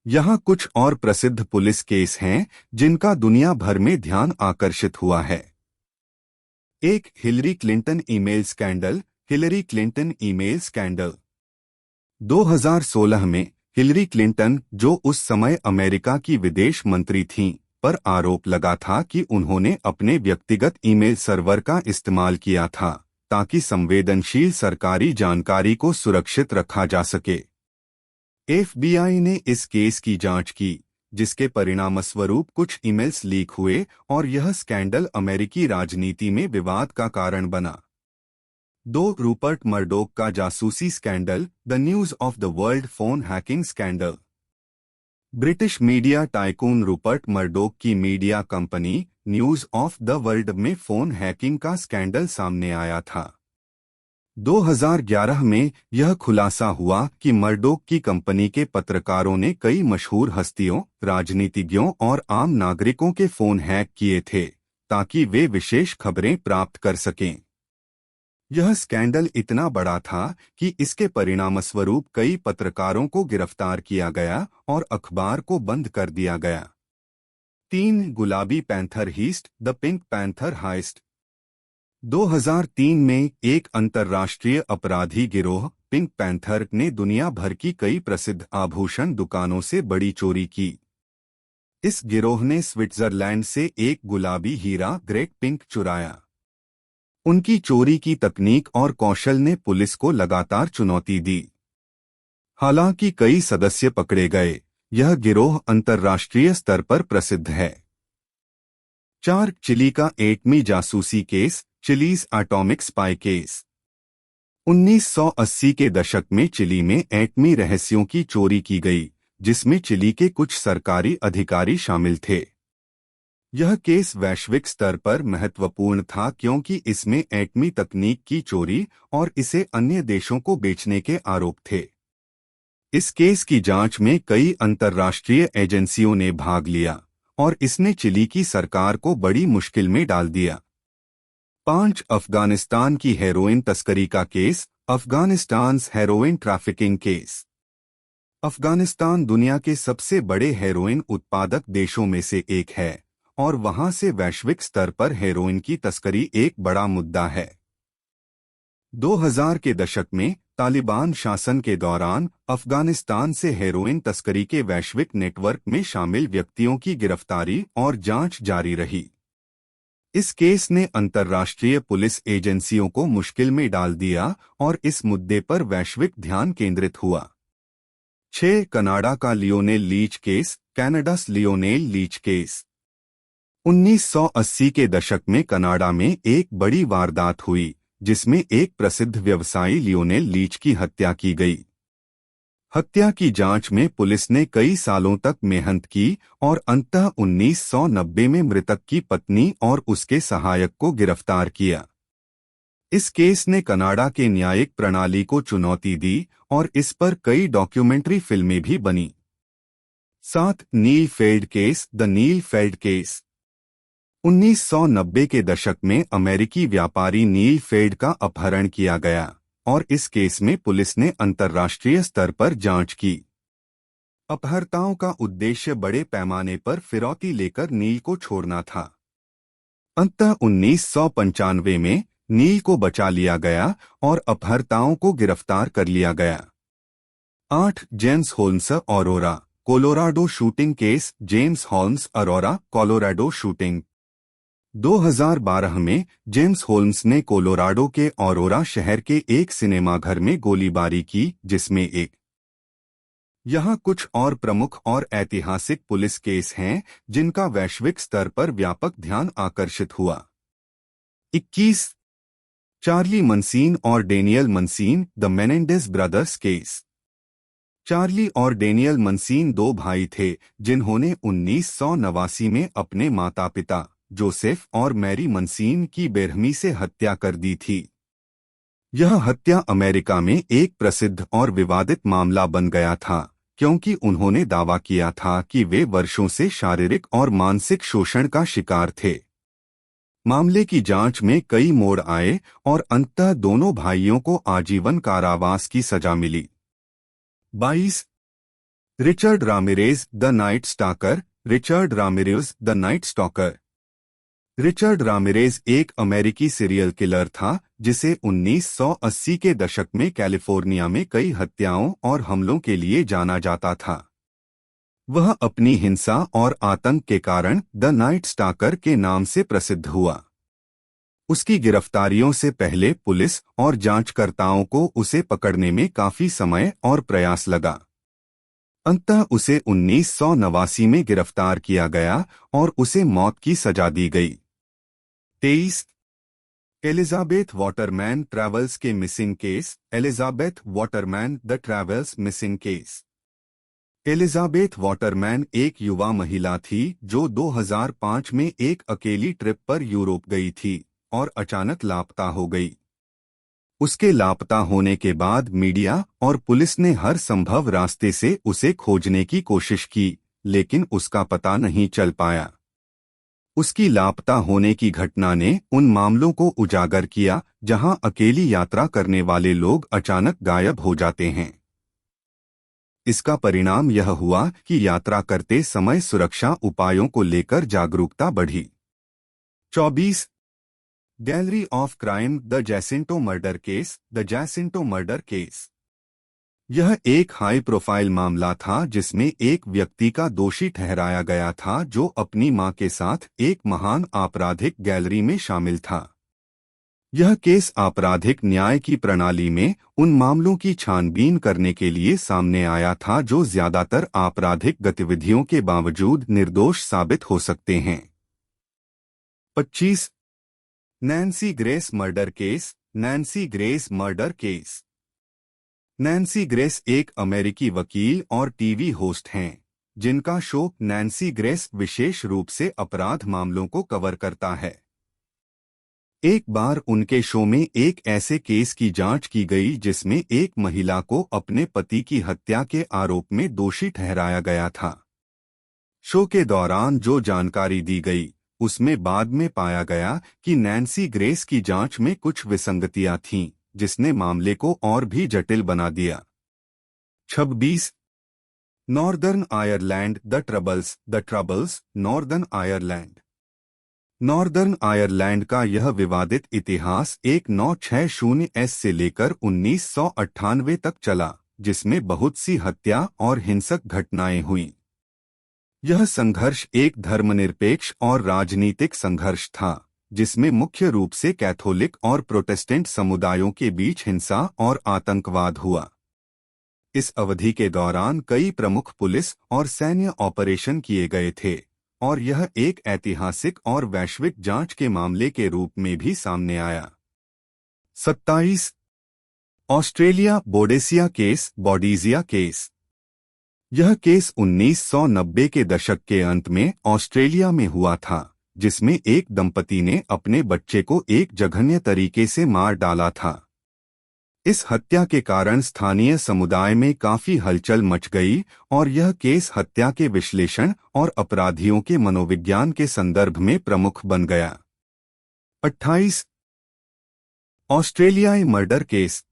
यहाँ कुछ और प्रसिद्ध पुलिस केस हैं जिनका दुनिया भर में ध्यान आकर्षित हुआ है। एक, Hillary Clinton email scandal. Hillary Clinton email scandal 2016 में हिलरी क्लिंटन, जो उस समय अमेरिका की विदेश मंत्री थीं, पर आरोप लगा था कि उन्होंने अपने व्यक्तिगत ईमेल सर्वर का इस्तेमाल किया था ताकि संवेदनशील सरकारी जानकारी को सुरक्षित रखा जा सके। एफबीआई ने इस केस की जांच की, जिसके परिणामस्वरूप कुछ ईमेल्स लीक हुए और यह स्कैंडल अमेरिकी राजनीति में विवाद का कारण बना। 2, रूपर्ट मर्डोक का जासूसी scandal. The news of the world phone hacking scandal. British media tycoon Rupert Murdoch की media company news of the world में फोन हैकिंग का स्कैंडल सामने आया था। 2011 में यह खुलासा हुआ कि मर्डोक की कंपनी के पत्रकारों ने कई मशहूर हस्तियों, राजनीतिज्ञों और आम नागरिकों के फोन हैक किए थे ताकि वे विशेष खबरें प्राप्त कर सकें। यह स्कैंडल इतना बड़ा था कि इसके परिणामस्वरूप कई पत्रकारों को गिरफ्तार किया गया और अखबार को बंद कर दिया गया। 3, गुलाबी panther heist. The Pink Panther heist. 2003 में एक अंतर्राष्ट्रीय अपराधी गिरोह पिंक पैंथर ने दुनिया भर की कई प्रसिद्ध आभूषण दुकानों से बड़ी चोरी की। इस गिरोह ने स्विट्जरलैंड से एक गुलाबी हीरा ग्रेट पिंक चुराया। उनकी चोरी की तकनीक और कौशल ने पुलिस को लगातार चुनौती दी। हालांकि कई सदस्य पकड़े गए, यह गिरोह अंतर्राष्ट्रीय स्तर पर प्रसिद्ध है। 4, चिली का एटमी जासूसी case. Chillies atomic spy case. 1980 के दशक में चिली में एटमी रहस्यों की चोरी की गई, जिसमें चिली के कुछ सरकारी अधिकारी शामिल थे। यह केस वैश्विक स्तर पर महत्वपूर्ण था क्योंकि इसमें एटमी तकनीक की चोरी और इसे अन्य देशों को बेचने के आरोप थे। इस केस की जांच में कई अंतर्राष्ट्रीय एजेंसियों ने भाग लिया और इसने चिली की सरकार को बड़ी मुश्किल में डाल दिया। 5, अफगानिस्तान की हेरोइन तस्करी का case. Afghanistan heroin trafficking case. Afghanistan दुनिया के सबसे बड़े हेरोइन उत्पादक देशों में से एक है और वहां से वैश्विक स्तर पर हेरोइन की तस्करी एक बड़ा मुद्दा है। 2000 के दशक में तालिबान शासन के दौरान अफगानिस्तान से हेरोइन तस्करी के वैश्विक नेटवर्क में शामिल व्यक्तियों की गिरफ्तारी और जांच जारी रही। इस केस ने अंतर्राष्ट्रीय पुलिस एजेंसियों को मुश्किल में डाल दिया और इस मुद्दे पर वैश्विक ध्यान केंद्रित हुआ। 6, कनाडा का Lionel Leech case. Canada's Lionel Leech case. 1980 के दशक में कनाडा में एक बड़ी वारदात हुई जिसमें एक प्रसिद्ध व्यवसायी लियोनेल लीच की हत्या की गई। हत्या की जांच में पुलिस ने कई सालों तक मेहनत की और अंततः 1990 में मृतक की पत्नी और उसके सहायक को गिरफ्तार किया। इस केस ने कनाडा के न्यायिक प्रणाली को चुनौती दी और इस पर कई डॉक्यूमेंट्री फिल्में भी बनी। 7, Neil Feld case. The Neil Feld case. 1990 के दशक में अमेरिकी व्यापारी नील फेल्ड का अपहरण किया गया और इस केस में पुलिस ने अंतर्राष्ट्रीय स्तर पर जांच की। अपहर्ताओं का उद्देश्य बड़े पैमाने पर फिरौती लेकर नील को छोड़ना था। अंततः 1995 में नील को बचा लिया गया और अपहर्ताओं को गिरफ्तार कर लिया गया। 8, James Holmes aurora Colorado shooting case. James Holmes Arora Colorado shooting. 2012 में जेम्स होल्म्स ने कोलोराडो के ऑरोरा शहर के एक सिनेमाघर में गोलीबारी की, जिसमें एक। यहाँ कुछ और प्रमुख और ऐतिहासिक पुलिस केस हैं जिनका वैश्विक स्तर पर व्यापक ध्यान आकर्षित हुआ। 21, चार्ली मनसीन और डेनियल मनसीन। The Menendez brothers case. Charlie और डेनियल मनसीन दो भाई थे जिन्होंने 1989 में अपने माता पिता जोसेफ और मैरी मनसीन की बेरहमी से हत्या कर दी थी। यह हत्या अमेरिका में एक प्रसिद्ध और विवादित मामला बन गया था क्योंकि उन्होंने दावा किया था कि वे वर्षों से शारीरिक और मानसिक शोषण का शिकार थे। मामले की जांच में कई मोड़ आए और अंततः दोनों भाइयों को आजीवन कारावास की सजा मिली। 22, Richard Ramirez the night stalker. Richard Ramirez the night stalker. Richard Ramirez एक अमेरिकी सीरियल किलर था जिसे 1980 के दशक में कैलिफोर्निया में कई हत्याओं और हमलों के लिए जाना जाता था। वह अपनी हिंसा और आतंक के कारण द नाइट स्टॉकर के नाम से प्रसिद्ध हुआ। उसकी गिरफ्तारियों से पहले पुलिस और जांचकर्ताओं को उसे पकड़ने में काफी समय और प्रयास लगा। अंततः उसे 1989 में गिरफ्तार किया गया और उसे मौत की सजा दी गई। 23 एलिजाबेथ वाटरमैन ट्रैवल्स के missing case. Elizabeth Waterman the travels missing case. Elizabeth Waterman एक युवा महिला थी जो 2005 में एक अकेली ट्रिप पर यूरोप गई थी और अचानक लापता हो गई। उसके लापता होने के बाद मीडिया और पुलिस ने हर संभव रास्ते से उसे खोजने की कोशिश की, लेकिन उसका पता नहीं चल पाया। उसकी लापता होने की घटना ने उन मामलों को उजागर किया जहां अकेली यात्रा करने वाले लोग अचानक गायब हो जाते हैं। इसका परिणाम यह हुआ कि यात्रा करते समय सुरक्षा उपायों को लेकर जागरूकता बढ़ी। 24 gallery of crime the Jacinto murder case. The Jacinto murder case. यह एक हाई प्रोफाइल मामला था जिसमें एक व्यक्ति का दोषी ठहराया गया था जो अपनी मां के साथ एक महान आपराधिक गैलरी में शामिल था। यह केस आपराधिक न्याय की प्रणाली में उन मामलों की छानबीन करने के लिए सामने आया था जो ज्यादातर आपराधिक गतिविधियों के बावजूद निर्दोष साबित हो सकते हैं। 25 Nancy grace murder case. Nancy grace murder case. Nancy grace एक अमेरिकी वकील और टीवी होस्ट हैं जिनका शो नैन्सी ग्रेस विशेष रूप से अपराध मामलों को कवर करता है। एक बार उनके शो में एक ऐसे केस की जांच की गई जिसमें एक महिला को अपने पति की हत्या के आरोप में दोषी ठहराया गया था। शो के दौरान जो जानकारी दी गई उसमें बाद में पाया गया कि नैन्सी ग्रेस की जांच में कुछ विसंगतियां थीं, जिसने मामले को और भी जटिल बना दिया। 26 northern Ireland the troubles. The troubles. Northern Ireland. Northern Ireland का यह विवादित इतिहास 1960 से लेकर 1998 तक चला, जिसमें बहुत सी हत्या और हिंसक घटनाएं हुईं। यह संघर्ष एक धर्मनिरपेक्ष और राजनीतिक संघर्ष था, जिसमें मुख्य रूप से कैथोलिक और प्रोटेस्टेंट समुदायों के बीच हिंसा और आतंकवाद हुआ। इस अवधि के दौरान कई प्रमुख पुलिस और सैन्य ऑपरेशन किए गए थे और यह एक ऐतिहासिक और वैश्विक जांच के मामले के रूप में भी सामने आया। 27 ऑस्ट्रेलिया बोडेसिया केस। बोडीजिया केस। यह केस 1990 के दशक के अंत में ऑस्ट्रेलिया में हुआ था, जिसमें एक दंपति ने अपने बच्चे को एक जघन्य तरीके से मार डाला था। इस हत्या के कारण स्थानीय समुदाय में काफी हलचल मच गई और यह केस हत्या के विश्लेषण और अपराधियों के मनोविज्ञान के संदर्भ में प्रमुख बन गया। 28 ऑस्ट्रेलियाई मर्डर केस।